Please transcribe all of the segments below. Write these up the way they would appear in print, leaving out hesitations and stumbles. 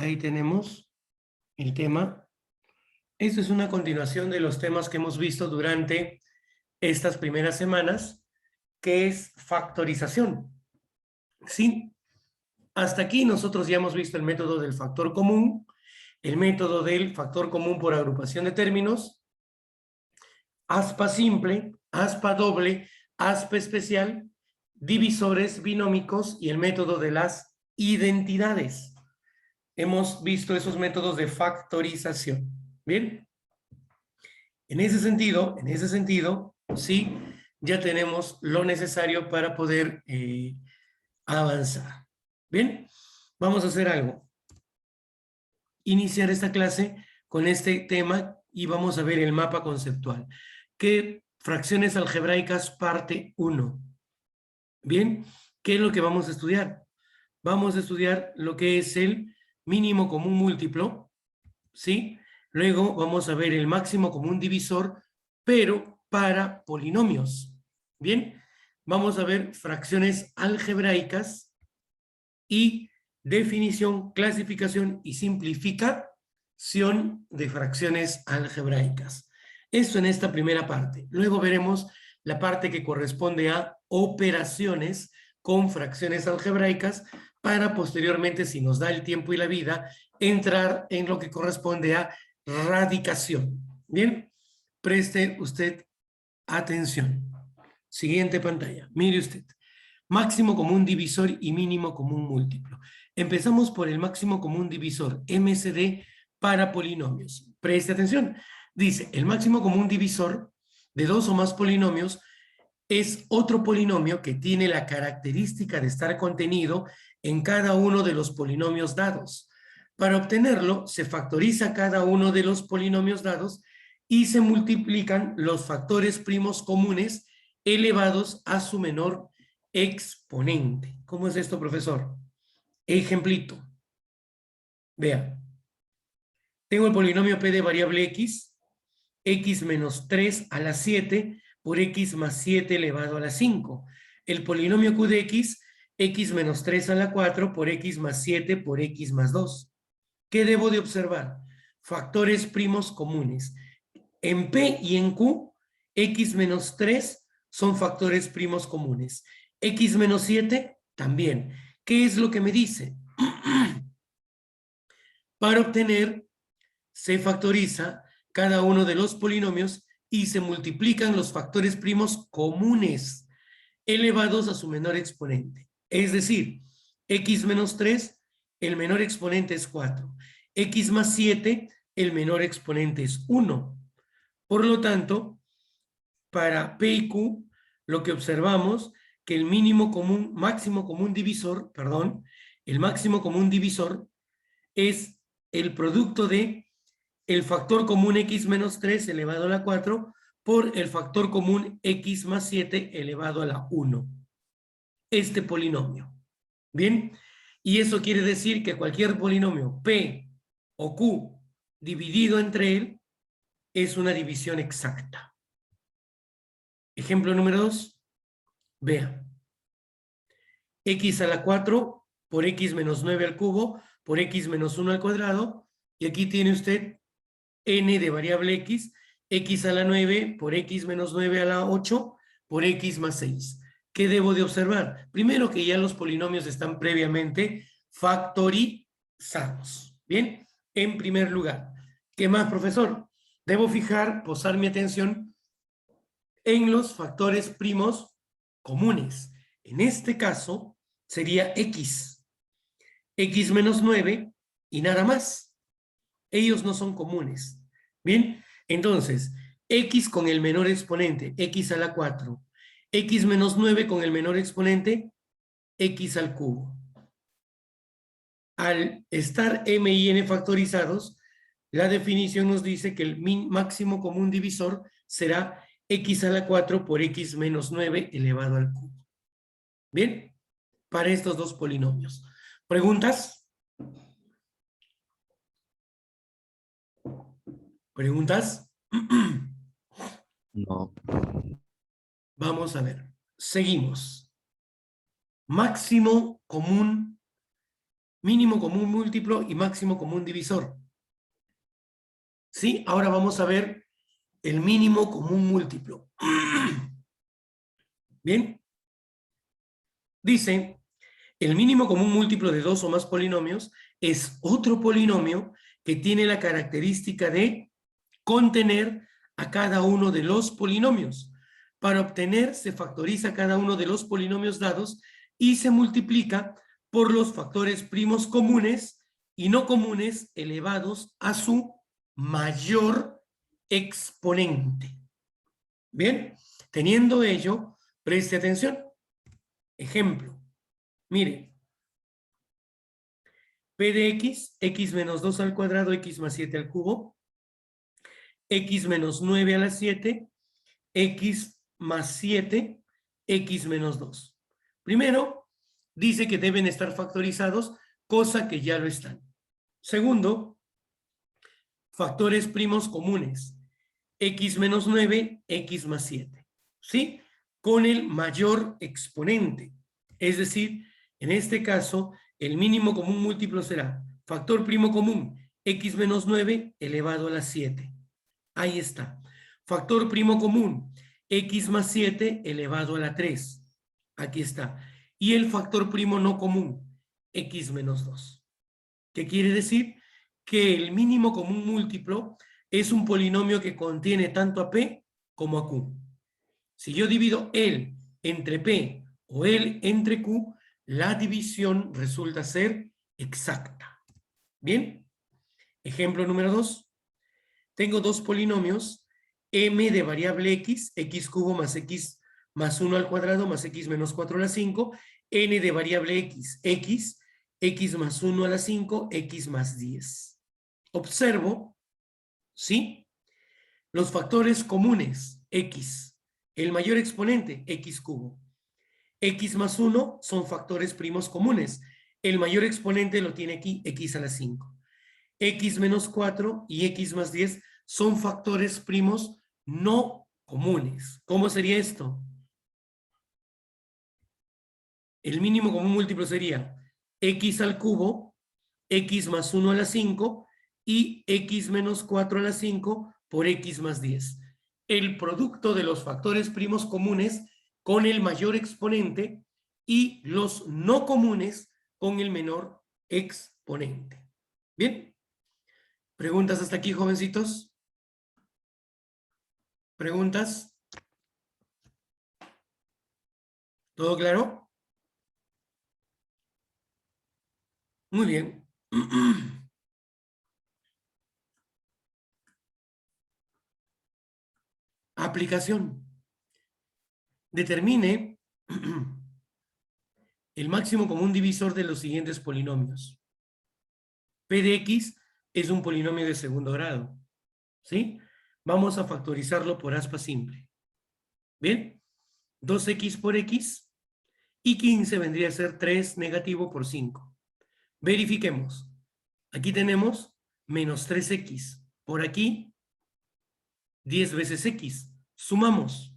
Ahí tenemos el tema. Esto es una continuación de los temas que hemos visto durante estas primeras semanas, que es factorización. ¿Sí? Hasta aquí nosotros ya hemos visto el método del factor común, el método del factor común por agrupación de términos, aspa simple, aspa doble, aspa especial, divisores binómicos y el método de las identidades. Hemos visto esos métodos de factorización. ¿Bien? En ese sentido, sí, ya tenemos lo necesario para poder avanzar. ¿Bien? Vamos a hacer algo. Iniciar esta clase con este tema y vamos a ver el mapa conceptual. ¿Qué fracciones algebraicas parte 1? Bien, ¿qué es lo que vamos a estudiar? Vamos a estudiar lo que es el mínimo común múltiplo, ¿sí? Luego vamos a ver el máximo común divisor, pero para polinomios. Bien, vamos a ver fracciones algebraicas y definición, clasificación y simplificación de fracciones algebraicas. Esto en esta primera parte. Luego veremos la parte que corresponde a operaciones con fracciones algebraicas para posteriormente, si nos da el tiempo y la vida, entrar en lo que corresponde a radicación. Bien, preste usted atención. Siguiente pantalla. Mire usted. Máximo común divisor y mínimo común múltiplo. Empezamos por el máximo común divisor, MCD, para polinomios. Preste atención. Dice, el máximo común divisor de dos o más polinomios es otro polinomio que tiene la característica de estar contenido en cada uno de los polinomios dados. Para obtenerlo, se factoriza cada uno de los polinomios dados y se multiplican los factores primos comunes elevados a su menor exponente. ¿Cómo es esto, profesor? Ejemplito. Vea. Tengo el polinomio P de variable X, X menos 3 a la 7 por X más 7 elevado a la 5. El polinomio Q de X, X menos 3 a la 4 por X más 7 por X más 2. ¿Qué debo de observar? Factores primos comunes. En P y en Q, X menos 3 son factores primos comunes. X menos 7 también. ¿Qué es lo que me dice? Para obtener, se factoriza cada uno de los polinomios y se multiplican los factores primos comunes elevados a su menor exponente. Es decir, X menos 3, el menor exponente es 4. X más 7, el menor exponente es 1. Por lo tanto, para P y Q, lo que observamos que el máximo común divisor, el máximo común divisor es el producto de el factor común X menos 3 elevado a la 4 por el factor común X más 7 elevado a la 1. Este polinomio. ¿Bien? Y eso quiere decir que cualquier polinomio P o Q dividido entre él es una división exacta. Ejemplo número 2. Vea. X a la 4 por X menos 9 al cubo por X menos 1 al cuadrado. Y aquí tiene usted n de variable X, X a la 9 por X menos 9 a la 8 por X más 6. ¿Qué debo de observar? Primero que ya los polinomios están previamente factorizados. Bien, en primer lugar. ¿Qué más, profesor? Debo posar mi atención en los factores primos comunes. En este caso sería X. X menos 9 y nada más. Ellos no son comunes. Bien, entonces, X con el menor exponente, X a la 4. X menos 9 con el menor exponente, X al cubo. Al estar M y N factorizados, la definición nos dice que el máximo común divisor será X a la 4 por X menos 9 elevado al cubo. Bien, para estos dos polinomios. ¿Preguntas? ¿Preguntas? No. Vamos a ver. Seguimos. Máximo común mínimo común múltiplo y máximo común divisor. ¿Sí? Ahora vamos a ver el mínimo común múltiplo. Bien. Dice, el mínimo común múltiplo de dos o más polinomios es otro polinomio que tiene la característica de contener a cada uno de los polinomios. Para obtener, se factoriza cada uno de los polinomios dados y se multiplica por los factores primos comunes y no comunes elevados a su mayor exponente. Bien, teniendo ello, preste atención. Ejemplo, mire, P de x menos 2 al cuadrado, x más 7 al cubo, x menos 9 a la 7, x más 7, x menos 2. Primero, dice que deben estar factorizados, cosa que ya lo están. Segundo, factores primos comunes, x menos 9, x más 7. ¿Sí? Con el mayor exponente. Es decir, en este caso, el mínimo común múltiplo será factor primo común, x menos 9 elevado a la 7. Ahí está. Factor primo común, x más 7 elevado a la 3. Aquí está. Y el factor primo no común, x menos 2. ¿Qué quiere decir? Que el mínimo común múltiplo es un polinomio que contiene tanto a P como a Q. Si yo divido él entre P o él entre Q, la división resulta ser exacta. ¿Bien? Ejemplo número 2. Tengo dos polinomios, m de variable x, x cubo más x más 1 al cuadrado más x menos 4 a la 5, n de variable x, x más 1 a la 5, x más 10. Observo, ¿sí? Los factores comunes, x, el mayor exponente, x cubo. X más 1 son factores primos comunes. El mayor exponente lo tiene aquí, x a la 5. X menos 4 y x más 10 son factores primos no comunes. ¿Cómo sería esto? El mínimo común múltiplo sería x al cubo, x más 1 a la 5 y x menos 4 a la 5 por x más 10. El producto de los factores primos comunes con el mayor exponente y los no comunes con el menor exponente. ¿Bien? ¿Preguntas hasta aquí, jovencitos? ¿Preguntas? ¿Todo claro? Muy bien. Aplicación. Determine el máximo común divisor de los siguientes polinomios. P de x es un polinomio de segundo grado. ¿Sí? Vamos a factorizarlo por aspa simple. ¿Bien? 2x por x y 15 vendría a ser 3 negativo por 5. Verifiquemos. Aquí tenemos menos 3x. Por aquí, 10 veces x. Sumamos.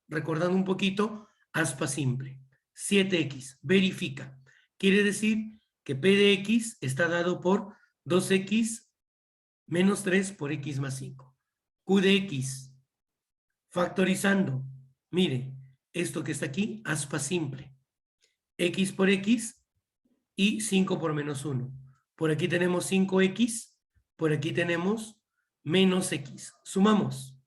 Recordando un poquito, aspa simple. 7x. Verifica. Quiere decir que P de x está dado por 2x menos 3 por x más 5. Q de x. Factorizando. Mire, esto que está aquí, aspa simple. X por x y 5 por menos 1. Por aquí tenemos 5x, por aquí tenemos menos x. Sumamos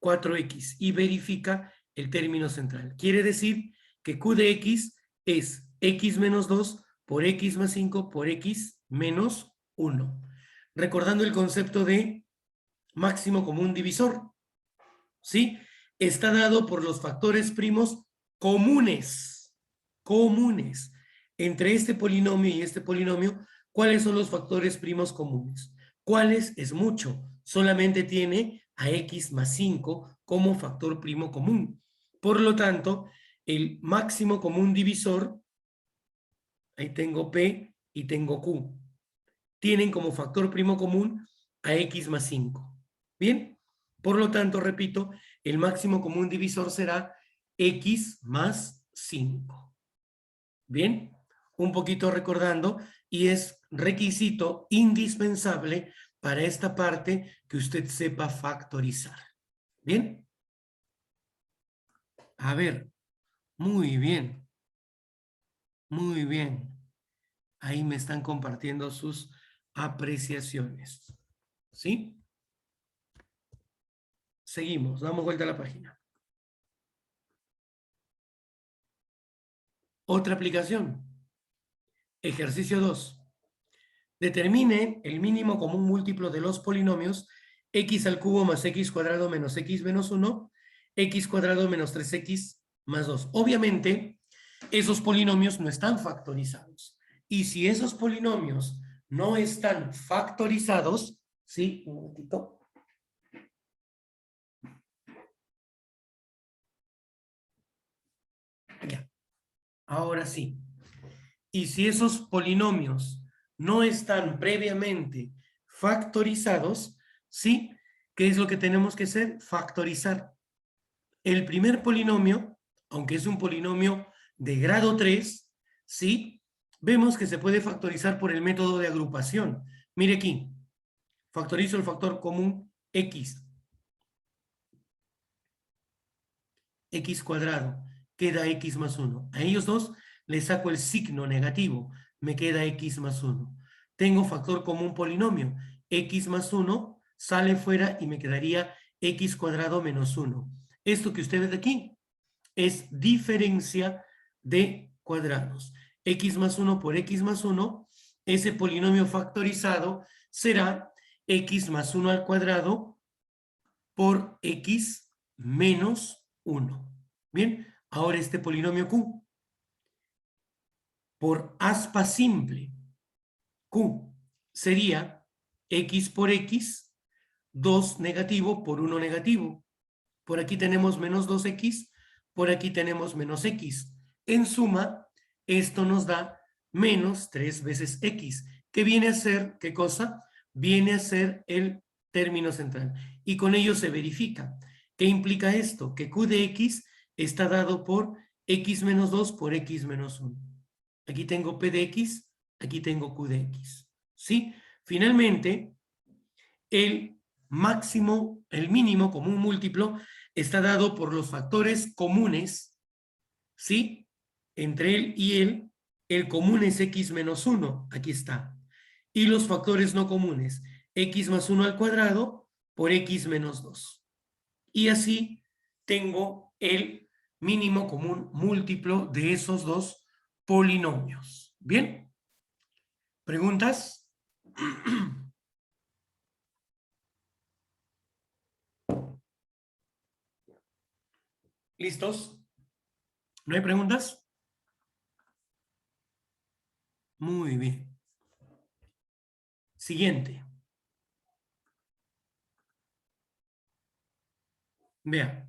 4x y verifica el término central. Quiere decir que Q de x es x menos 2 por x más 5 por x menos 1. Recordando el concepto de máximo común divisor. ¿Sí? Está dado por los factores primos comunes. Comunes. Entre este polinomio y este polinomio, ¿cuáles son los factores primos comunes? ¿Cuáles? Es mucho. Solamente tiene a x más 5 como factor primo común. Por lo tanto, el máximo común divisor, ahí tengo P y tengo Q, tienen como factor primo común a x más 5. ¿Bien? Por lo tanto, repito, el máximo común divisor será x más 5. ¿Bien? un poquito recordando, y es requisito indispensable para esta parte que usted sepa factorizar. ¿Bien? A ver, muy bien, muy bien. Ahí me están compartiendo sus apreciaciones. ¿Sí? Seguimos, damos vuelta a la página. Otra aplicación. Ejercicio 2. Determine el mínimo común múltiplo de los polinomios x al cubo más x cuadrado menos x menos 1, x cuadrado menos 3x más 2. Obviamente, esos polinomios no están factorizados. Y si esos polinomios no están factorizados, ¿sí? Un momentito. Ya. Ahora sí. Y si esos polinomios no están previamente factorizados, ¿sí? ¿Qué es lo que tenemos que hacer? Factorizar. El primer polinomio, aunque es un polinomio de grado 3, ¿sí? Vemos que se puede factorizar por el método de agrupación. Mire aquí, factorizo el factor común x. X cuadrado, queda x más 1. A ellos dos les saco el signo negativo, me queda x más 1. Tengo factor común polinomio, x más 1 sale fuera y me quedaría x cuadrado menos 1. Esto que usted ve aquí es diferencia de cuadrados. X más 1 por x más 1, ese polinomio factorizado será x más 1 al cuadrado por x menos 1. Bien, ahora este polinomio Q, por aspa simple, Q sería x por x, 2 negativo por 1 negativo. Por aquí tenemos menos 2x, por aquí tenemos menos x. En suma, esto nos da menos 3 veces x, que viene a ser, ¿qué cosa? Viene a ser el término central. Y con ello se verifica. ¿Qué implica esto? Que q de x está dado por x menos 2 por x menos 1. Aquí tengo p de x, aquí tengo q de x. ¿Sí? Finalmente, el máximo, el mínimo común múltiplo está dado por los factores comunes, ¿sí? Entre él y él, el común es x menos 1, aquí está. Y los factores no comunes, x más 1 al cuadrado por x menos 2. Y así tengo el mínimo común múltiplo de esos dos polinomios. ¿Bien? ¿Preguntas? ¿Listos? ¿No hay preguntas? Muy bien. Siguiente. Vean.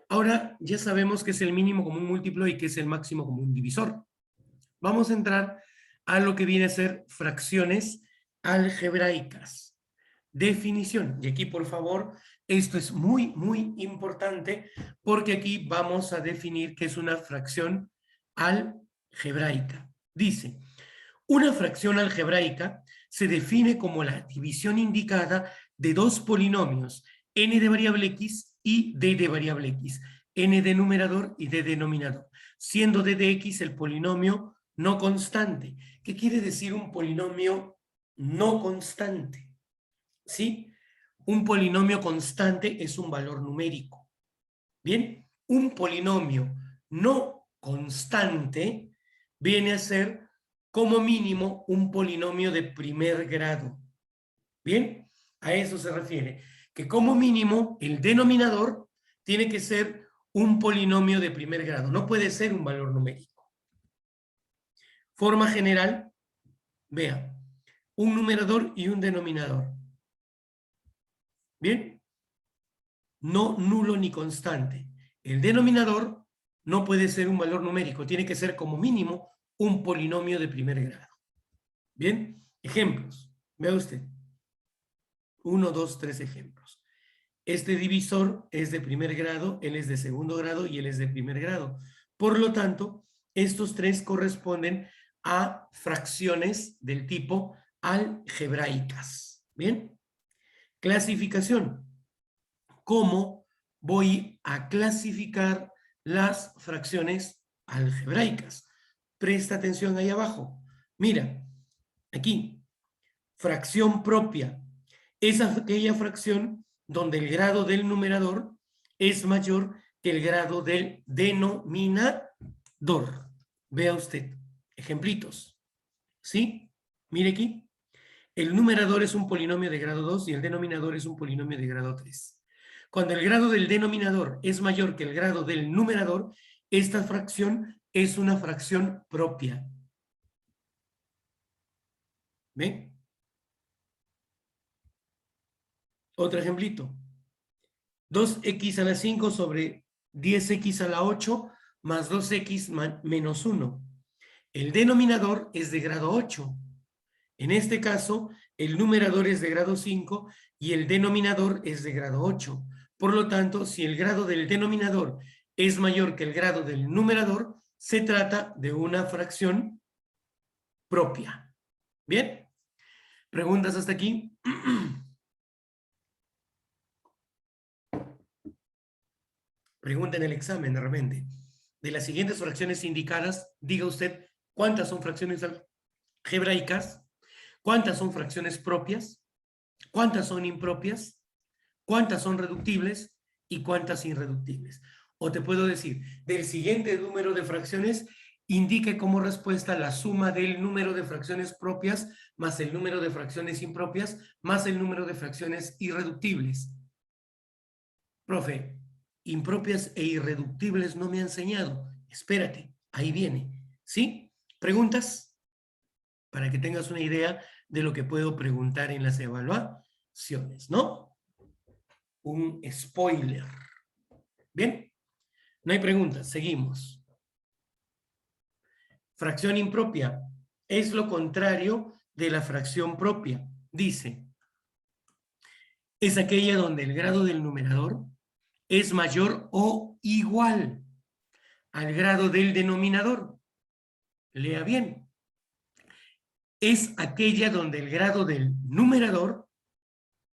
Ahora ya sabemos qué es el mínimo común múltiplo y qué es el máximo común divisor. Vamos a entrar a lo que viene a ser fracciones algebraicas. Definición. Y aquí, por favor, esto es muy, muy importante porque aquí vamos a definir qué es una fracción algebraica. Dice, una fracción algebraica se define como la división indicada de dos polinomios, n de variable x y d de variable x, n de numerador y d de denominador, siendo d de x el polinomio no constante. ¿Qué quiere decir un polinomio no constante? ¿Sí? Un polinomio constante es un valor numérico. Bien, un polinomio no constante viene a ser como mínimo un polinomio de primer grado. Bien, a eso se refiere. Que como mínimo el denominador tiene que ser un polinomio de primer grado. No puede ser un valor numérico. Forma general, vea, un numerador y un denominador. Bien, no nulo ni constante. El denominador no puede ser un valor numérico, tiene que ser como mínimo un polinomio de primer grado. Bien, ejemplos. Vea usted. 1, 2, 3 ejemplos. Este divisor es de primer grado, él es de segundo grado y él es de primer grado. Por lo tanto, estos tres corresponden a fracciones del tipo algebraicas. ¿Bien? Clasificación. ¿Cómo voy a clasificar las fracciones algebraicas? Presta atención ahí abajo. Mira, aquí, fracción propia. Es aquella fracción donde el grado del numerador es mayor que el grado del denominador. Vea usted, ejemplitos. ¿Sí? Mire aquí. El numerador es un polinomio de grado 2 y el denominador es un polinomio de grado 3. Cuando el grado del denominador es mayor que el grado del numerador, esta fracción es una fracción propia. ¿Ven? Otro ejemplito. 2x a la 5 sobre 10x a la 8 más 2x menos 1. El denominador es de grado 8. En este caso, el numerador es de grado 5 y el denominador es de grado 8. Por lo tanto, si el grado del denominador es mayor que el grado del numerador, se trata de una fracción propia. ¿Bien? ¿Preguntas hasta aquí? Pregunta en el examen de repente. De las siguientes fracciones indicadas, diga usted cuántas son fracciones algebraicas, cuántas son fracciones propias, cuántas son impropias, cuántas son reductibles y cuántas irreductibles. O te puedo decir, del siguiente número de fracciones, indique como respuesta la suma del número de fracciones propias más el número de fracciones impropias más el número de fracciones irreductibles. Profe, impropias e irreductibles no me ha enseñado. Espérate, ahí viene. ¿Sí? ¿Preguntas? Para que tengas una idea de lo que puedo preguntar en las evaluaciones, ¿no? Un spoiler. ¿Bien? No hay preguntas, seguimos. Fracción impropia es lo contrario de la fracción propia. Dice, es aquella donde el grado del numerador es mayor o igual al grado del denominador. Lea bien. Es aquella donde el grado del numerador,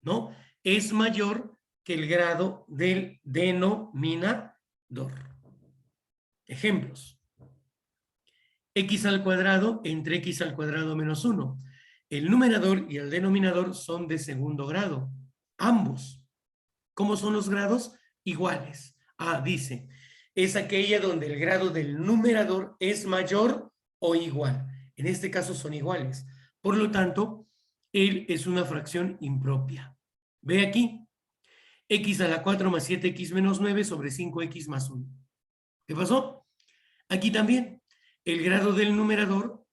¿no?, es mayor que el grado del denominador. Ejemplos. X al cuadrado entre x al cuadrado menos 1. El numerador y el denominador son de segundo grado. Ambos. ¿Cómo son los grados? Iguales. Ah, dice, es aquella donde el grado del numerador es mayor o igual. En este caso son iguales. Por lo tanto, él es una fracción impropia. Ve aquí. X a la 4 más 7x menos 9 sobre 5x más 1. ¿Qué pasó? Aquí también. El grado del numerador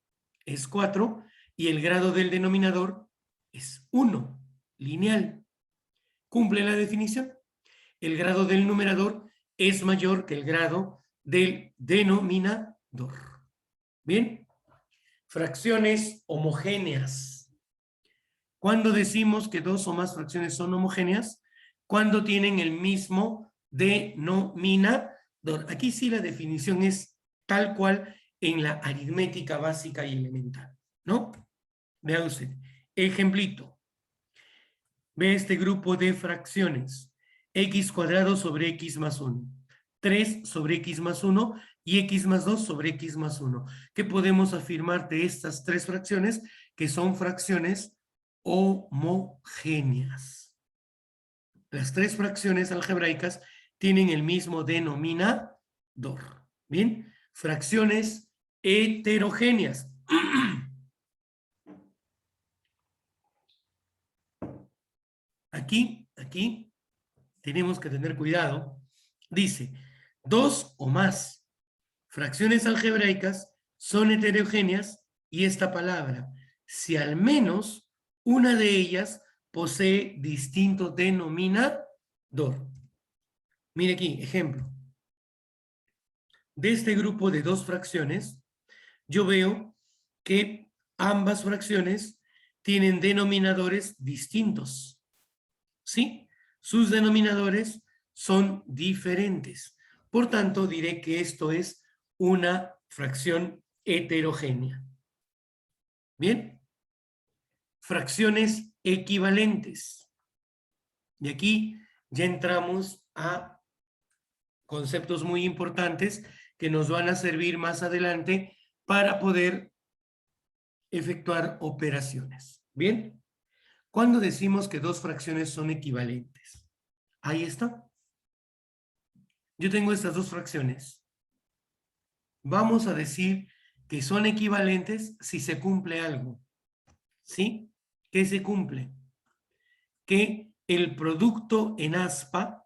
es 4 y el grado del denominador es 1, lineal. ¿Cumple la definición? El grado del numerador es mayor que el grado del denominador. ¿Bien? Fracciones homogéneas. ¿Cuándo decimos que dos o más fracciones son homogéneas? Cuando tienen el mismo denominador. Aquí sí la definición es tal cual en la aritmética básica y elemental, ¿no? Vea usted. Ejemplito. Ve este grupo de fracciones. X cuadrado sobre x más 1. 3 sobre x más 1 y x más 2 sobre x más 1. ¿Qué podemos afirmar de estas tres fracciones? Que son fracciones homogéneas. Las tres fracciones algebraicas tienen el mismo denominador. ¿Bien? Fracciones heterogéneas. Aquí tenemos que tener cuidado. Dice, dos o más fracciones algebraicas son heterogéneas y esta palabra, si al menos una de ellas posee distinto denominador. Mire aquí, ejemplo. De este grupo de dos fracciones, yo veo que ambas fracciones tienen denominadores distintos. ¿Sí? Sus denominadores son diferentes. Por tanto, diré que esto es una fracción heterogénea. Bien. Fracciones equivalentes. Y aquí ya entramos a conceptos muy importantes que nos van a servir más adelante para poder efectuar operaciones. Bien. ¿Cuándo decimos que dos fracciones son equivalentes? Ahí está. Yo tengo estas dos fracciones. Vamos a decir que son equivalentes si se cumple algo. ¿Sí? ¿Qué se cumple? Que el producto en aspa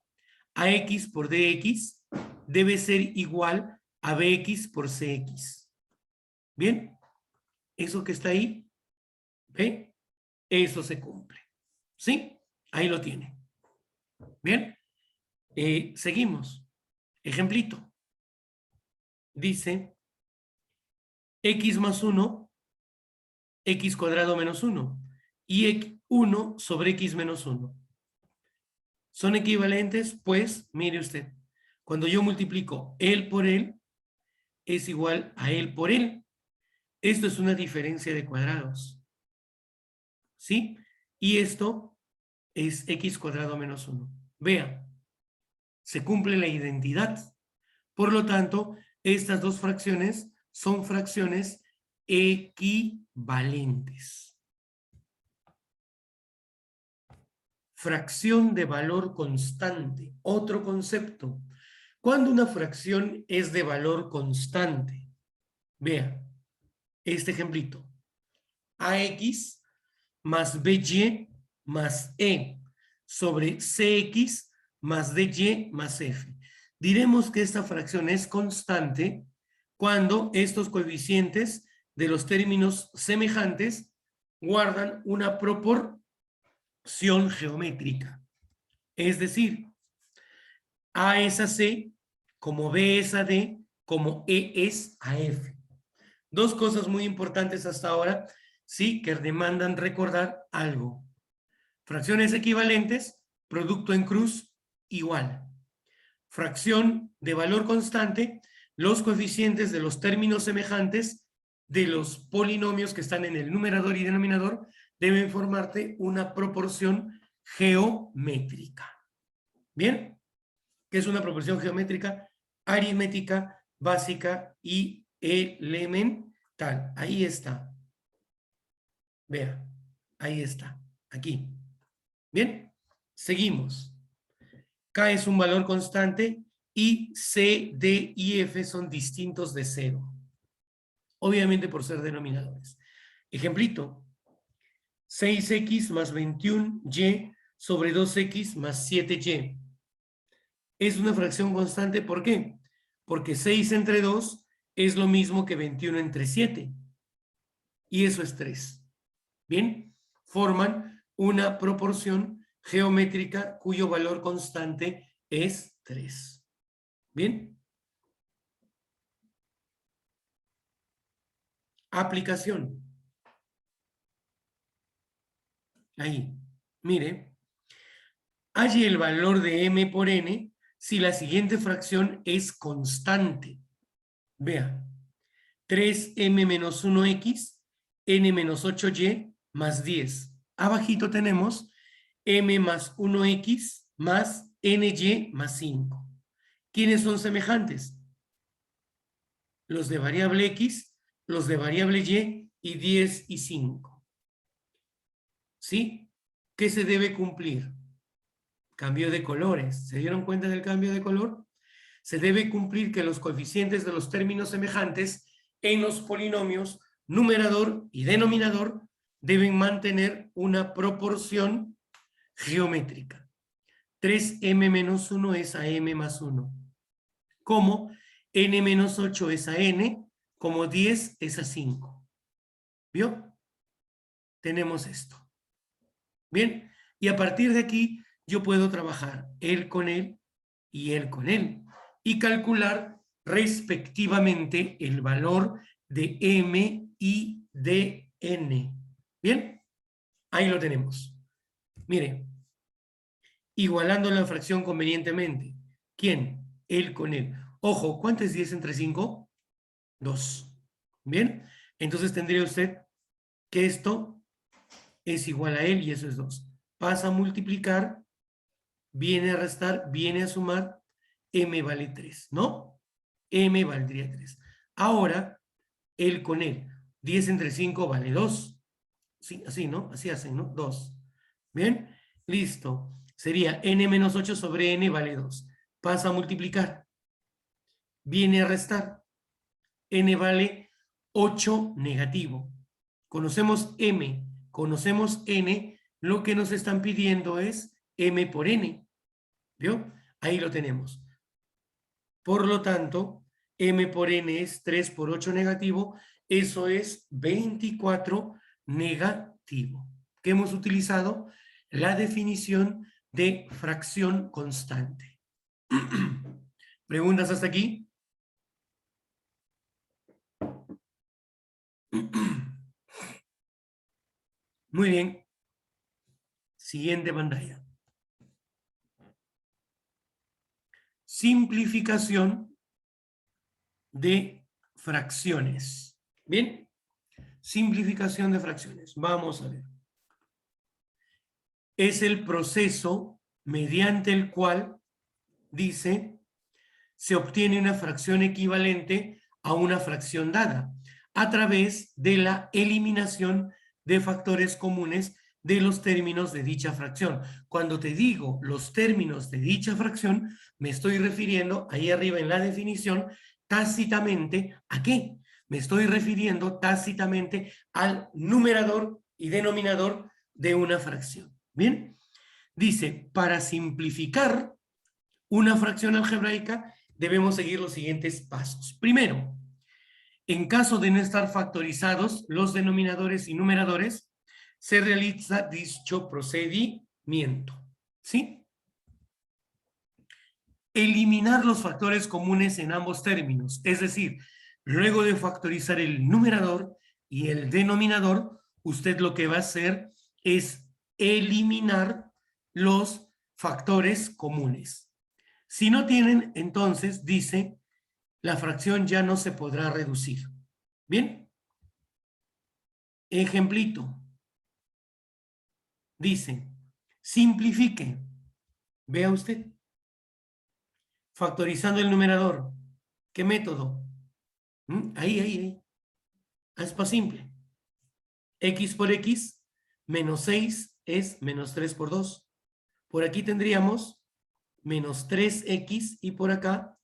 AX por DX debe ser igual a BX por CX. ¿Bien? Eso que está ahí, ¿ve? Eso se cumple. ¿Sí? Ahí lo tiene. ¿Bien? Seguimos. Ejemplito. Dice x más 1, x cuadrado menos 1 y 1 sobre x menos 1. ¿Son equivalentes? Pues, mire usted, cuando yo multiplico él por él, es igual a él por él. Esto es una diferencia de cuadrados. ¿Sí? Y esto es x cuadrado menos 1. Vea, se cumple la identidad. Por lo tanto, estas dos fracciones son fracciones equivalentes. Fracción de valor constante, otro concepto. Cuando una fracción es de valor constante, vea, este ejemplito, AX más BY más E sobre CX más DY más F. Diremos que esta fracción es constante cuando estos coeficientes de los términos semejantes guardan una proporción geométrica. Es decir, A es a C, como B es a D, como E es a F. Dos cosas muy importantes hasta ahora, sí, que demandan recordar algo. Fracciones equivalentes, producto en cruz, igual. Fracción de valor constante, los coeficientes de los términos semejantes de los polinomios que están en el numerador y denominador deben formarte una proporción geométrica. ¿Bien? ¿Qué es una proporción geométrica? Aritmética, básica y elemental. Ahí está. Vea, ahí está. Aquí. Bien, seguimos. K es un valor constante y C, D y F son distintos de 0. Obviamente por ser denominadores. Ejemplito. 6x más 21y sobre 2x más 7y. Es una fracción constante, ¿por qué? Porque 6 entre 2 es lo mismo que 21 entre 7. Y eso es 3. Bien, forman una proporción geométrica cuyo valor constante es 3. Bien. Aplicación. Ahí. Mire. Halle el valor de m por n si la siguiente fracción es constante. Vea. 3m menos 1x, n menos 8y más 10. Abajito tenemos m más 1x más ny más 5. ¿Quiénes son semejantes? Los de variable x, los de variable y 10 y 5. ¿Sí? ¿Qué se debe cumplir? Cambio de colores. ¿Se dieron cuenta del cambio de color? Se debe cumplir que los coeficientes de los términos semejantes en los polinomios numerador y denominador deben mantener una proporción geométrica. 3m menos 1 es a m más 1. Como n menos 8 es a n, como 10 es a 5. ¿Vio? Tenemos esto. Bien, y a partir de aquí yo puedo trabajar él con él y él con él y calcular respectivamente el valor de m y de n. ¿Bien? Ahí lo tenemos. Mire, igualando la fracción convenientemente. ¿Quién? Él con él. Ojo, ¿cuánto es 10 entre 5? 2. ¿Bien? Entonces tendría usted que esto es igual a él y eso es 2. Pasa a multiplicar, viene a restar, viene a sumar, m vale 3, ¿no? M valdría 3. Ahora, él con él. 10 entre 5 vale 2. Sí, así, ¿no? Así hacen, ¿no? 2. ¿Bien? Listo. Sería n menos 8 sobre n vale 2. Pasa a multiplicar. Viene a restar. N vale 8 negativo. Conocemos m, conocemos n. Lo que nos están pidiendo es m por n. ¿Vio? Ahí lo tenemos. Por lo tanto, m por n es 3 por 8 negativo. Eso es 24 negativo. ¿Qué hemos utilizado? La definición de fracción constante. ¿Preguntas hasta aquí? Muy bien. Siguiente pantalla. Simplificación de fracciones. Bien. Simplificación de fracciones. Vamos a ver. Es el proceso mediante el cual, dice, se obtiene una fracción equivalente a una fracción dada a través de la eliminación de factores comunes de los términos de dicha fracción. Cuando te digo los términos de dicha fracción, me estoy refiriendo ahí arriba en la definición tácitamente ¿a qué? Me estoy refiriendo tácitamente al numerador y denominador de una fracción. ¿Bien? Dice, para simplificar una fracción algebraica, debemos seguir los siguientes pasos. Primero, en caso de no estar factorizados los denominadores y numeradores, se realiza dicho procedimiento. ¿Sí? Eliminar los factores comunes en ambos términos, es decir, luego de factorizar el numerador y el denominador, usted lo que va a hacer es eliminar los factores comunes. Si no tienen, entonces dice, la fracción ya no se podrá reducir. ¿Bien? Ejemplito. Dice, simplifique. Vea usted. Factorizando el numerador. ¿Qué método? Ahí. Es más simple. X por X, menos 6 es menos 3 por 2. Por aquí tendríamos menos 3X y por acá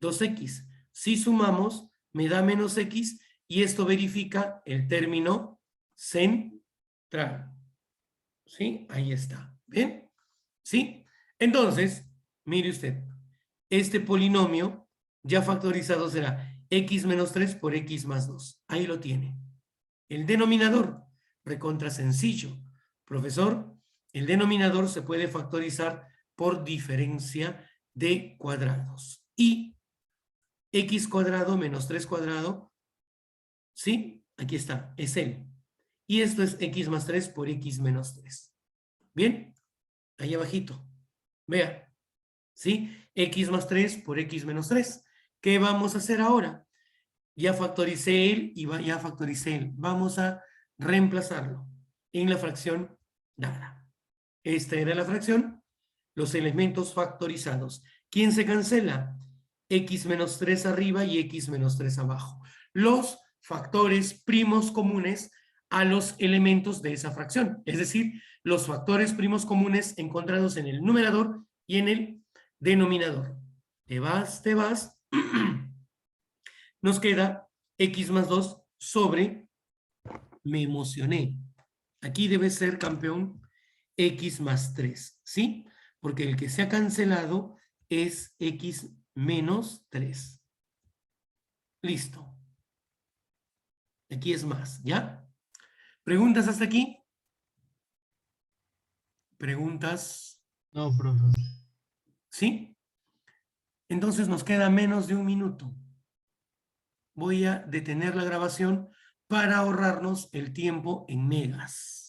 2X. Si sumamos, me da menos X y esto verifica el término central. ¿Sí? Ahí está. ¿Bien? ¿Sí? Entonces, mire usted, este polinomio ya factorizado será X menos 3 por X más 2. Ahí lo tiene. El denominador, recontra sencillo. Profesor, el denominador se puede factorizar por diferencia de cuadrados. Y X cuadrado menos 3 cuadrado, ¿sí? Aquí está, es él. Y esto es X más 3 por X menos 3. ¿Bien? Ahí abajito. Vea, ¿sí? X más 3 por X menos 3. ¿Qué vamos a hacer ahora? Ya factoricé él y ya factoricé él. Vamos a reemplazarlo en la fracción dada. Esta era la fracción, los elementos factorizados. ¿Quién se cancela? X menos 3 arriba y X menos 3 abajo. Los factores primos comunes a los elementos de esa fracción. Es decir, los factores primos comunes encontrados en el numerador y en el denominador. Te vas. Nos queda X más 2 sobre, me emocioné. Aquí debe ser, campeón, X más 3, ¿sí? Porque el que se ha cancelado es X menos 3. Listo. Aquí es más, ¿ya? ¿Preguntas hasta aquí? ¿Preguntas? No, profe. ¿Sí? Entonces nos queda menos de un minuto. Voy a detener la grabación para ahorrarnos el tiempo en megas.